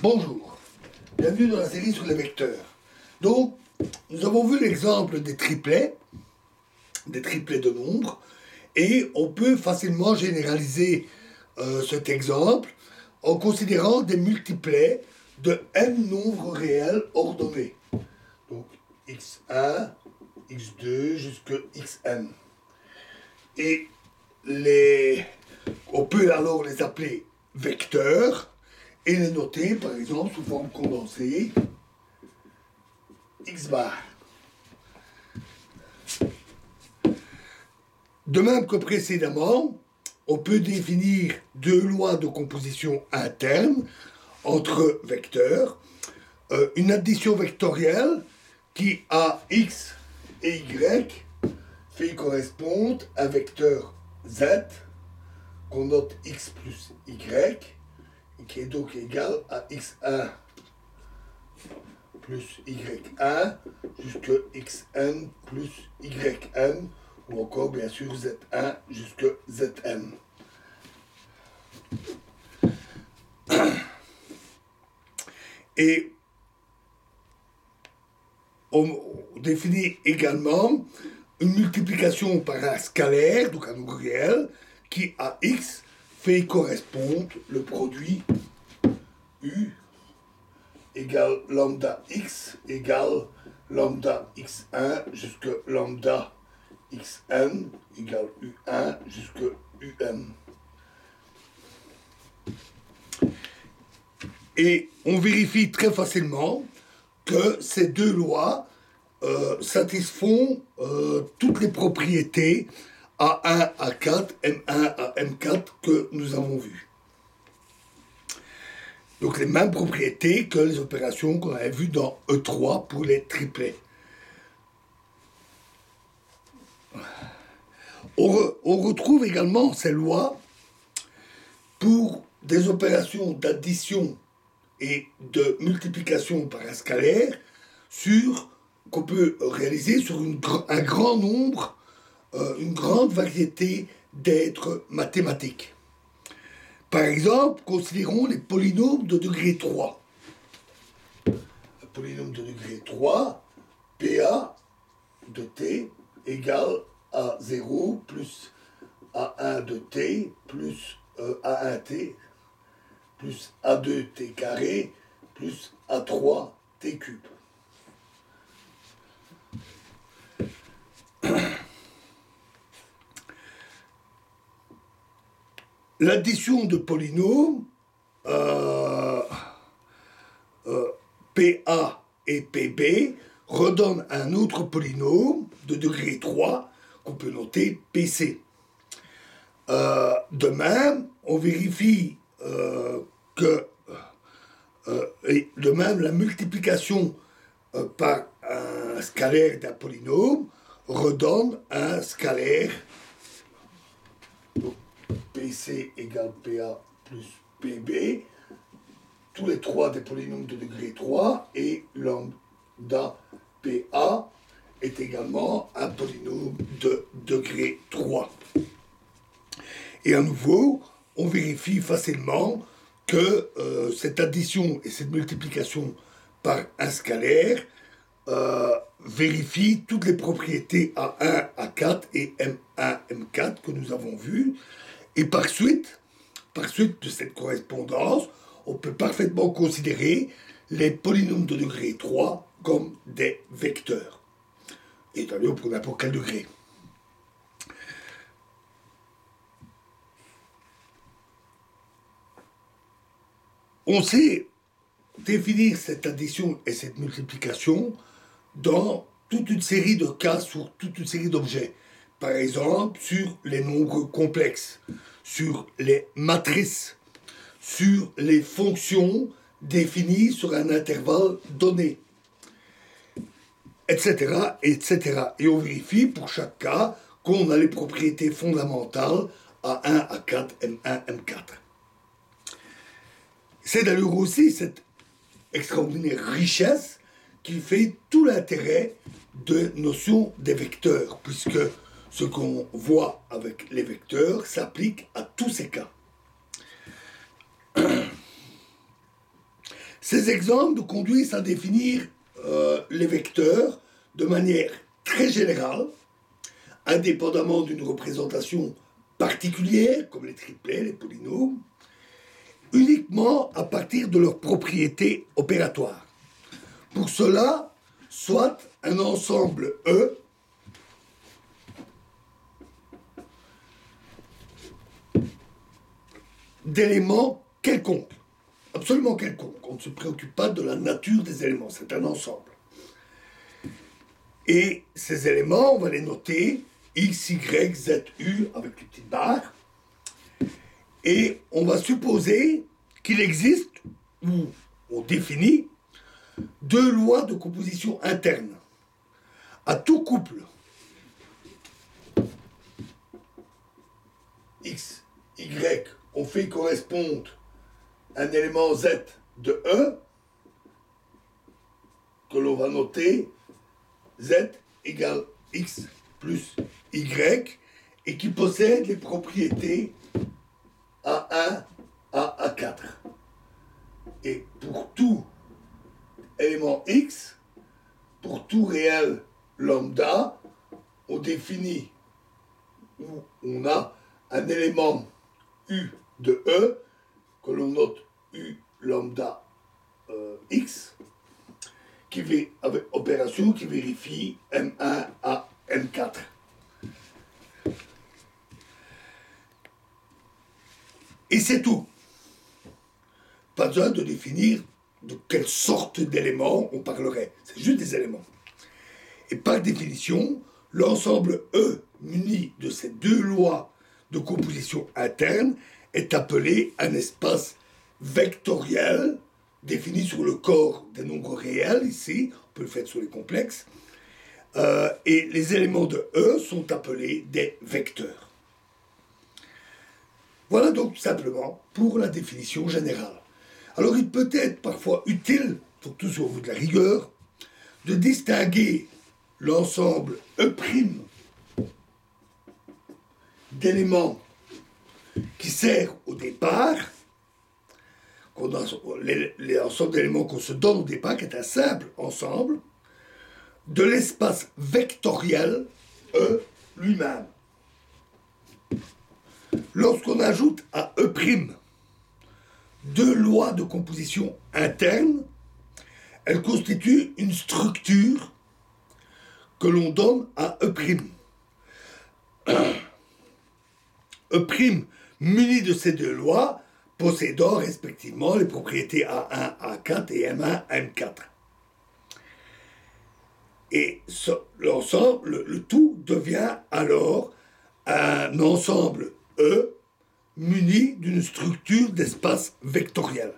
Bonjour, bienvenue dans la série sur les vecteurs. Donc, nous avons vu l'exemple des triplets de nombres, et on peut facilement généraliser cet exemple en considérant des multiplets de n nombres réels ordonnés. Donc, x1, x2 jusqu'à xn. Et on peut alors les appeler vecteurs et les noter par exemple sous forme condensée x bar. De même que précédemment, on peut définir deux lois de composition internes entre vecteurs. Une addition vectorielle qui a x et y fait correspondre à un vecteur z qu'on note x plus y et qui est donc égal à x1 plus y1 jusqu'à xn plus yn, ou encore bien sûr z1 jusqu'à zn. Et on définit également une multiplication par un scalaire, donc un nombre réel, qui à x fait correspondre le produit u égale lambda x égale lambda x1 jusqu'à lambda xn égale u1 jusqu'à un. Et on vérifie très facilement que ces deux lois satisfont toutes les propriétés A1, A4, M1 à M4 que nous avons vues. Donc les mêmes propriétés que les opérations qu'on avait vues dans E3 pour les triplets. On retrouve également ces lois pour des opérations d'addition et de multiplication par un scalaire qu'on peut réaliser sur un grand nombre, une grande variété d'êtres mathématiques. Par exemple, considérons les polynômes de degré 3. Un polynôme de degré 3, PA de t égale à 0 plus A1 de t plus A1t plus A2t carré plus A3t cube. L'addition de polynômes PA et PB redonne un autre polynôme de degré 3 qu'on peut noter PC. De même, on vérifie et de même la multiplication par un scalaire d'un polynôme redonne un scalaire. Donc, PC égale PA plus PB, tous les trois des polynômes de degré 3, et lambda PA est également un polynôme de degré 3. Et à nouveau, on vérifie facilement que cette addition et cette multiplication par un scalaire vérifient toutes les propriétés A1, A4 et M1, M4 que nous avons vues. Et par suite de cette correspondance, on peut parfaitement considérer les polynômes de degré 3 comme des vecteurs. Et d'ailleurs pour n'importe quel degré. On sait définir cette addition et cette multiplication dans toute une série de cas sur toute une série d'objets. Par exemple, sur les nombres complexes, sur les matrices, sur les fonctions définies sur un intervalle donné, etc., etc. Et on vérifie pour chaque cas qu'on a les propriétés fondamentales A1, A4, M1, M4. C'est d'ailleurs aussi cette extraordinaire richesse qui fait tout l'intérêt de notion des vecteurs, puisque ce qu'on voit avec les vecteurs s'applique à tous ces cas. Ces exemples nous conduisent à définir les vecteurs de manière très générale, indépendamment d'une représentation particulière, comme les triplets, les polynômes, uniquement à partir de leurs propriétés opératoires. Pour cela, soit un ensemble E d'éléments quelconques, absolument quelconques. On ne se préoccupe pas de la nature des éléments, c'est un ensemble. Et ces éléments, on va les noter X, Y, Z, U avec les petites barres. Et on va supposer qu'il existe, ou on définit, deux lois de composition interne. À tout couple X, Y, on fait correspondre un élément Z de E, que l'on va noter Z égale X plus Y, et qui possède les propriétés A1 à A4. Et pour tout élément X, pour tout réel lambda, on définit, où on a un élément U de E, que l'on note U lambda X, qui avec opération qui vérifie M1 à M4. Et c'est tout. Pas besoin de définir de quelle sorte d'éléments on parlerait. C'est juste des éléments. Et par définition, l'ensemble E muni de ces deux lois de composition interne est appelé un espace vectoriel défini sur le corps des nombres réels, ici, on peut le faire sur les complexes, et les éléments de E sont appelés des vecteurs. Voilà donc tout simplement pour la définition générale. Alors il peut être parfois utile, surtout sur vous de la rigueur, de distinguer l'ensemble E' d'éléments qui sert au départ, l'ensemble d'éléments qu'on se donne au départ, qui est un simple ensemble, de l'espace vectoriel E lui-même. Lorsqu'on ajoute à E' deux lois de composition interne, elles constituent une structure que l'on donne à E'. E' muni de ces deux lois, possédant respectivement les propriétés A1, A4 et M1, M4. Et l'ensemble, le tout devient alors un ensemble E muni d'une structure d'espace vectoriel.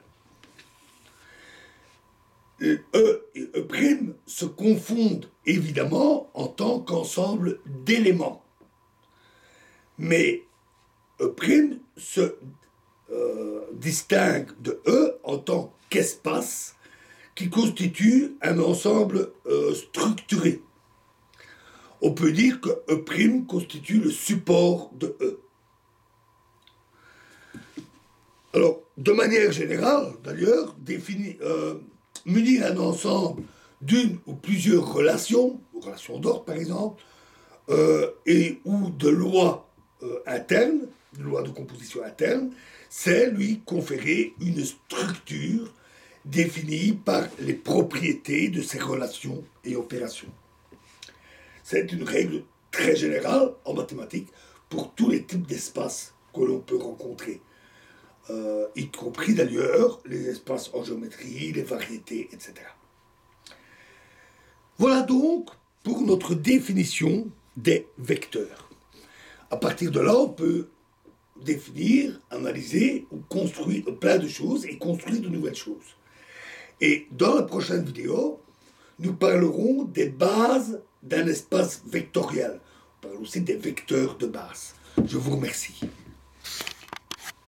E et E' se confondent évidemment en tant qu'ensemble d'éléments. Mais E' se distingue de E en tant qu'espace qui constitue un ensemble structuré. On peut dire que E' constitue le support de E. Alors, de manière générale, d'ailleurs, munir un ensemble d'une ou plusieurs relations d'ordre par exemple, et ou de lois internes, de lois de composition interne, c'est lui conférer une structure définie par les propriétés de ces relations et opérations. C'est une règle très générale en mathématiques pour tous les types d'espaces que l'on peut rencontrer, y compris d'ailleurs les espaces en géométrie, les variétés, etc. Voilà donc pour notre définition des vecteurs. À partir de là, on peut définir, analyser ou construire plein de choses et construire de nouvelles choses. Et dans la prochaine vidéo, nous parlerons des bases d'un espace vectoriel. On parle aussi des vecteurs de base. Je vous remercie.